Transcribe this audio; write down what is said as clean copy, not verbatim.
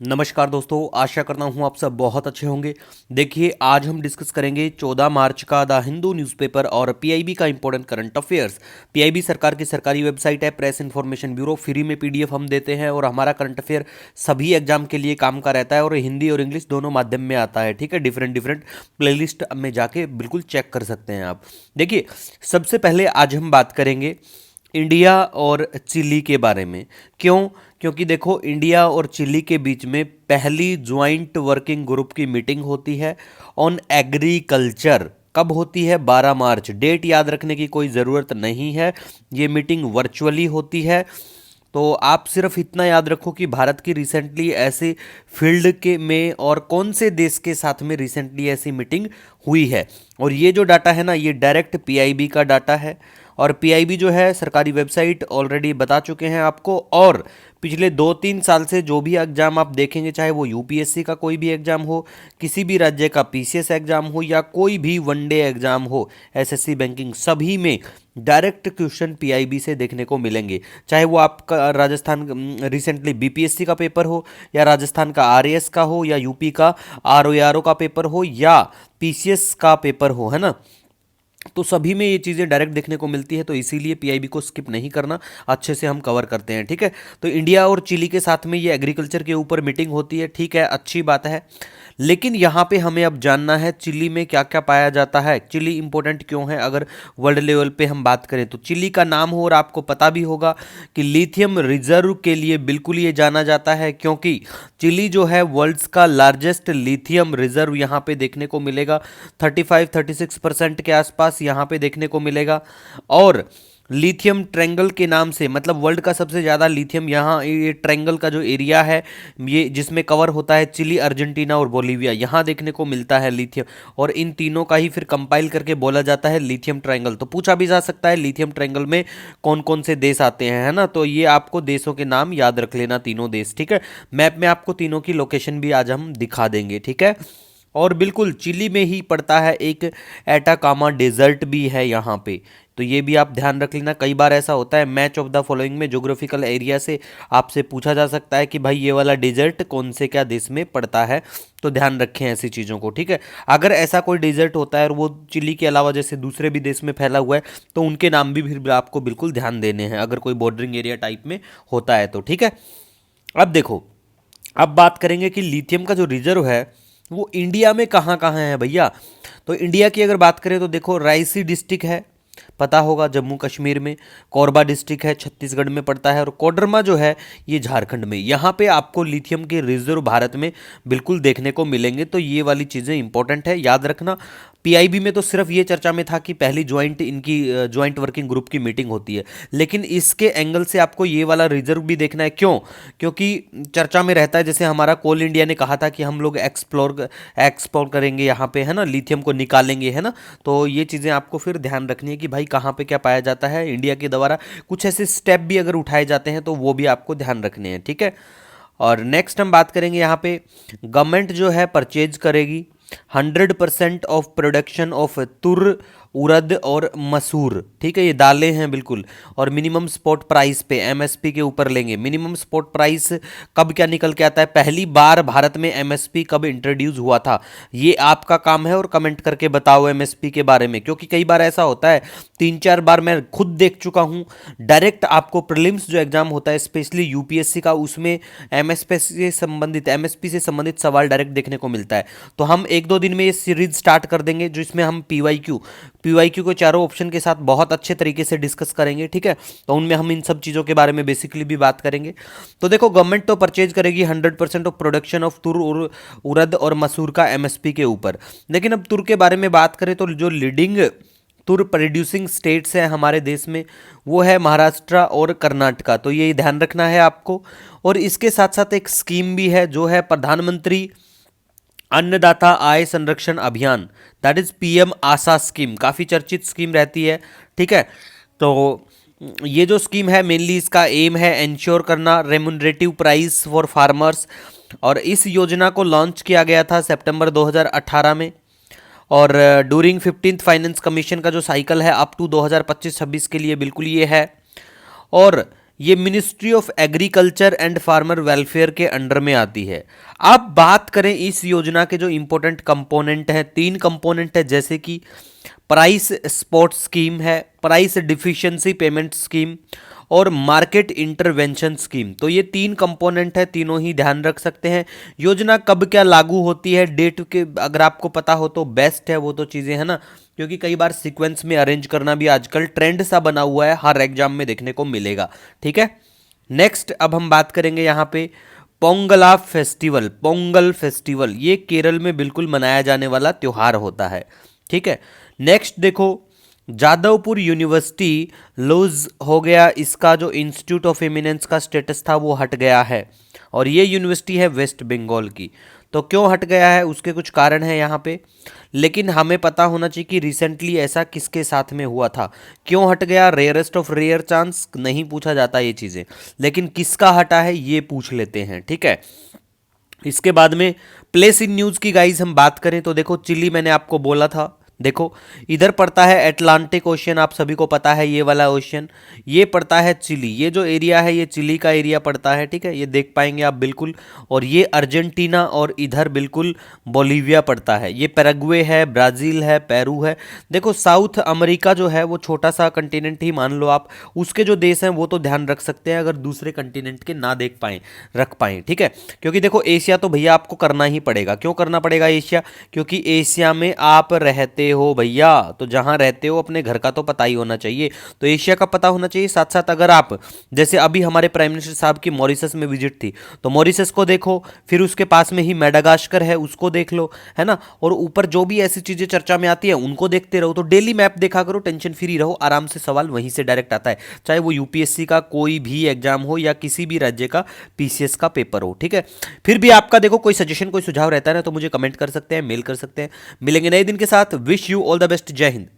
नमस्कार दोस्तों, आशा करता हूँ आप सब बहुत अच्छे होंगे। देखिए, आज हम डिस्कस करेंगे 14 मार्च का द हिंदू न्यूज़पेपर और पीआईबी का इंपॉर्टेंट करंट अफेयर्स। पीआईबी सरकार की सरकारी वेबसाइट है, प्रेस इन्फॉर्मेशन ब्यूरो। फ्री में पीडीएफ हम देते हैं और हमारा करंट अफेयर सभी एग्जाम के लिए काम का रहता है और हिंदी और इंग्लिश दोनों माध्यम में आता है। ठीक है, डिफरेंट डिफरेंट प्लेलिस्ट में जाके बिल्कुल चेक कर सकते हैं आप। देखिए, सबसे पहले आज हम बात करेंगे इंडिया और चिली के बारे में। क्यों? क्योंकि देखो, इंडिया और चिली के बीच में पहली ज्वाइंट वर्किंग ग्रुप की मीटिंग होती है ऑन एग्रीकल्चर। कब होती है? 12 मार्च। डेट याद रखने की कोई ज़रूरत नहीं है, ये मीटिंग वर्चुअली होती है। तो आप सिर्फ इतना याद रखो कि भारत की रिसेंटली ऐसे फील्ड के में और कौन से देश के साथ में रिसेंटली ऐसी मीटिंग हुई है। और ये जो डाटा है ना, ये डायरेक्ट पीआईबी का डाटा है। और पीआईबी जो है सरकारी वेबसाइट ऑलरेडी बता चुके हैं आपको। और पिछले 2-3 साल से जो भी एग्जाम आप देखेंगे, चाहे वो यूपीएससी का कोई भी एग्जाम हो, किसी भी राज्य का पीसीएस एग्जाम हो, या कोई भी वनडे एग्जाम हो, एसएससी बैंकिंग, सभी में डायरेक्ट क्वेश्चन पीआईबी से देखने को मिलेंगे। चाहे वो आपका राजस्थान रिसेंटली बीपीएससी का पेपर हो, या राजस्थान का आरएएस का हो, या यूपी का आरओआरओ का पेपर हो, या पीसीएस का पेपर हो, है ना। तो सभी में ये चीज़ें डायरेक्ट देखने को मिलती है, तो इसीलिए पीआईबी को स्किप नहीं करना, अच्छे से हम कवर करते हैं। ठीक है, तो इंडिया और चिली के साथ में ये एग्रीकल्चर के ऊपर मीटिंग होती है। ठीक है, अच्छी बात है। लेकिन यहाँ पे हमें अब जानना है चिली में क्या क्या पाया जाता है, चिली इंपॉर्टेंट क्यों है। अगर वर्ल्ड लेवल पे हम बात करें तो चिली का नाम हो, और आपको पता भी होगा कि लिथियम रिजर्व के लिए बिल्कुल ये जाना जाता है, क्योंकि चिली जो है वर्ल्ड्स का लार्जेस्ट लिथियम रिजर्व यहाँ पे देखने को मिलेगा। 35-36% के आसपास यहाँ पे देखने को मिलेगा। और लिथियम ट्रैंगल के नाम से, मतलब वर्ल्ड का सबसे ज़्यादा लिथियम यहाँ, ये ट्रैंगल का जो एरिया है, ये जिसमें कवर होता है चिली, अर्जेंटीना और बोलीविया, यहाँ देखने को मिलता है लिथियम। और इन तीनों का ही फिर कंपाइल करके बोला जाता है लिथियम ट्रायंगल। तो पूछा भी जा सकता है लिथियम ट्रायंगल में कौन कौन से देश आते हैं, है ना। तो ये आपको देशों के नाम याद रख लेना, तीनों देश। ठीक है, मैप में आपको तीनों की लोकेशन भी आज हम दिखा देंगे। ठीक है, और बिल्कुल चिली में ही पड़ता है एक एटाकामा डेजर्ट भी है यहाँ पे। तो ये भी आप ध्यान रख लेना। कई बार ऐसा होता है मैच ऑफ द फॉलोइंग में ज्योग्राफिकल एरिया से आपसे पूछा जा सकता है कि भाई ये वाला डेजर्ट कौन से क्या देश में पड़ता है। तो ध्यान रखें ऐसी चीज़ों को। ठीक है, अगर ऐसा कोई डेजर्ट होता है और वो चिली के अलावा जैसे दूसरे भी देश में फैला हुआ है, तो उनके नाम भी फिर आपको बिल्कुल ध्यान देने हैं, अगर कोई बॉर्डरिंग एरिया टाइप में होता है तो। ठीक है, अब देखो, अब बात करेंगे कि लिथियम का जो रिजर्व है वो इंडिया में कहाँ कहाँ है भैया। तो इंडिया की अगर बात करें तो देखो, रायसी डिस्ट्रिक्ट है, पता होगा, जम्मू कश्मीर में। कोरबा डिस्ट्रिक्ट है, छत्तीसगढ़ में पड़ता है। और कोडरमा जो है, ये झारखंड में। यहाँ पे आपको लिथियम के रिजर्व भारत में बिल्कुल देखने को मिलेंगे। तो ये वाली चीज़ें इंपॉर्टेंट है, याद रखना। पीआईबी में तो सिर्फ ये चर्चा में था कि पहली ज्वाइंट वर्किंग ग्रुप की मीटिंग होती है, लेकिन इसके एंगल से आपको ये वाला रिजर्व भी देखना है। क्यों? क्योंकि चर्चा में रहता है, जैसे हमारा कोल इंडिया ने कहा था कि हम लोग एक्सप्लोर करेंगे यहाँ पे, है ना, लिथियम को निकालेंगे, है ना। तो ये चीज़ें आपको फिर ध्यान रखनी है कि भाई कहाँ पे क्या पाया जाता है। इंडिया के द्वारा कुछ ऐसे स्टेप भी अगर उठाए जाते हैं तो वो भी आपको ध्यान रखने हैं। ठीक है, और नेक्स्ट हम बात करेंगे यहाँ पे, गवर्नमेंट जो है परचेज करेगी 100% ऑफ प्रोडक्शन ऑफ तुर, उड़द और मसूर। ठीक है, ये दालें हैं बिल्कुल। और मिनिमम स्पॉट प्राइस पे, एमएसपी के ऊपर लेंगे। मिनिमम स्पॉट प्राइस कब क्या निकल के आता है, पहली बार भारत में एमएसपी कब इंट्रोड्यूस हुआ था, ये आपका काम है। और कमेंट करके बताओ एमएसपी के बारे में, क्योंकि कई बार ऐसा होता है, 3-4 बार मैं खुद देख चुका हूँ, डायरेक्ट आपको प्रीलिम्स जो एग्जाम होता है स्पेशली यूपीएससी का, उसमें एमएसपी से संबंधित सवाल डायरेक्ट देखने को मिलता है। तो हम 1-2 दिन में ये सीरीज स्टार्ट कर देंगे, जो इसमें हम पीवाईक्यू को चारों ऑप्शन के साथ बहुत अच्छे तरीके से डिस्कस करेंगे। ठीक है, तो उनमें हम इन सब चीज़ों के बारे में बेसिकली भी बात करेंगे। तो देखो, गवर्नमेंट तो परचेज करेगी 100% ऑफ प्रोडक्शन ऑफ तुर, उड़द और मसूर का एमएसपी के ऊपर। लेकिन अब तुर के बारे में बात करें तो जो लीडिंग तुर प्रोड्यूसिंग स्टेट्स हैं हमारे देश में, वो है महाराष्ट्र और कर्नाटका। तो ये ध्यान रखना है आपको। और इसके साथ साथ एक स्कीम भी है, जो है प्रधानमंत्री अन्नदाता आय संरक्षण अभियान, that is PM Asha scheme. काफ़ी चर्चित स्कीम रहती है। ठीक है, तो ये जो स्कीम है, मेनली इसका एम है इंश्योर करना रेमुनरेटिव प्राइस फॉर फार्मर्स। और इस योजना को लॉन्च किया गया था सितंबर 2018 में। और ड्यूरिंग 15th फाइनेंस कमीशन का जो साइकिल है अप टू 2025-26 के लिए बिल्कुल ये है। और ये ministry of agriculture and farmer welfare के अंडर में आती है। अब बात करें इस योजना के जो इंपॉर्टेंट कंपोनेंट हैं, 3 कंपोनेंट है, जैसे कि प्राइस सपोर्ट स्कीम है, प्राइस डिफिशिएंसी पेमेंट स्कीम और मार्केट इंटरवेंशन स्कीम। तो ये 3 कंपोनेंट है, तीनों ही ध्यान रख सकते हैं। योजना कब क्या लागू होती है, डेट के अगर आपको पता हो तो बेस्ट है, वो तो चीज़ें है ना, क्योंकि कई बार सीक्वेंस में अरेंज करना भी आजकल ट्रेंड सा बना हुआ है, हर एग्जाम में देखने को मिलेगा। ठीक है, नेक्स्ट अब हम बात करेंगे यहाँ पे पोंगला फेस्टिवल। पोंगल फेस्टिवल ये केरल में बिल्कुल मनाया जाने वाला त्योहार होता है। ठीक है, नेक्स्ट देखो, जादवपुर यूनिवर्सिटी लूज हो गया, इसका जो इंस्टीट्यूट ऑफ एमिनेंस का स्टेटस था वो हट गया है, और ये यूनिवर्सिटी है वेस्ट बंगाल की। तो क्यों हट गया है, उसके कुछ कारण है यहाँ पे, लेकिन हमें पता होना चाहिए कि रिसेंटली ऐसा किसके साथ में हुआ था, क्यों हट गया, रेयरेस्ट ऑफ रेयर चांस नहीं पूछा जाता ये चीज़ें, लेकिन किसका हटा है ये पूछ लेते हैं। ठीक है, इसके बाद में प्लेस इन न्यूज़ की गाइज हम बात करें तो देखो, चिली मैंने आपको बोला था, देखो इधर पड़ता है अटलांटिक ओशियन, आप सभी को पता है ये वाला ओशियन, ये पड़ता है चिली, ये जो एरिया है ये चिली का एरिया पड़ता है। ठीक है, ये देख पाएंगे आप बिल्कुल, और ये अर्जेंटीना और इधर बिल्कुल बोलीविया पड़ता है, ये पैराग्वे है, ब्राज़ील है, पेरू है। देखो साउथ अमेरिका जो है वो छोटा सा कंटिनेंट ही मान लो आप, उसके जो देश हैं वो तो ध्यान रख सकते हैं अगर दूसरे कंटिनेंट के ना देख पाएँ रख पाएँ। ठीक है, क्योंकि देखो एशिया तो भैया आपको करना ही पड़ेगा। क्यों करना पड़ेगा एशिया, क्योंकि एशिया में आप रहते हो भैया, तो जहां रहते हो अपने घर का तो पता ही होना चाहिए, तो एशिया का पता होना चाहिए। साथ साथ अगर आप, जैसे अभी हमारे प्राइम मिनिस्टर साहब की मॉरिशस में विजिट थी, तो मॉरिशस को देखो, फिर उसके पास में ही मेडागास्कर है उसको देख लो, है ना, और ऊपर जो भी ऐसी चीजें चर्चा में आती है उनको देखते रहो। तो डेली मैप देखा करो, टेंशन फ्री रहो, आराम से सवाल वहीं से डायरेक्ट आता है, चाहे वो यूपीएससी का कोई भी एग्जाम हो या किसी भी राज्य का पीसीएस का पेपर हो। ठीक है, फिर भी आपका देखो कोई सजेशन कोई सुझाव रहता है ना तो मुझे कमेंट कर सकते हैं, मेल कर सकते हैं। मिलेंगे नए दिन के साथ, wish you all the best, जय हिंद।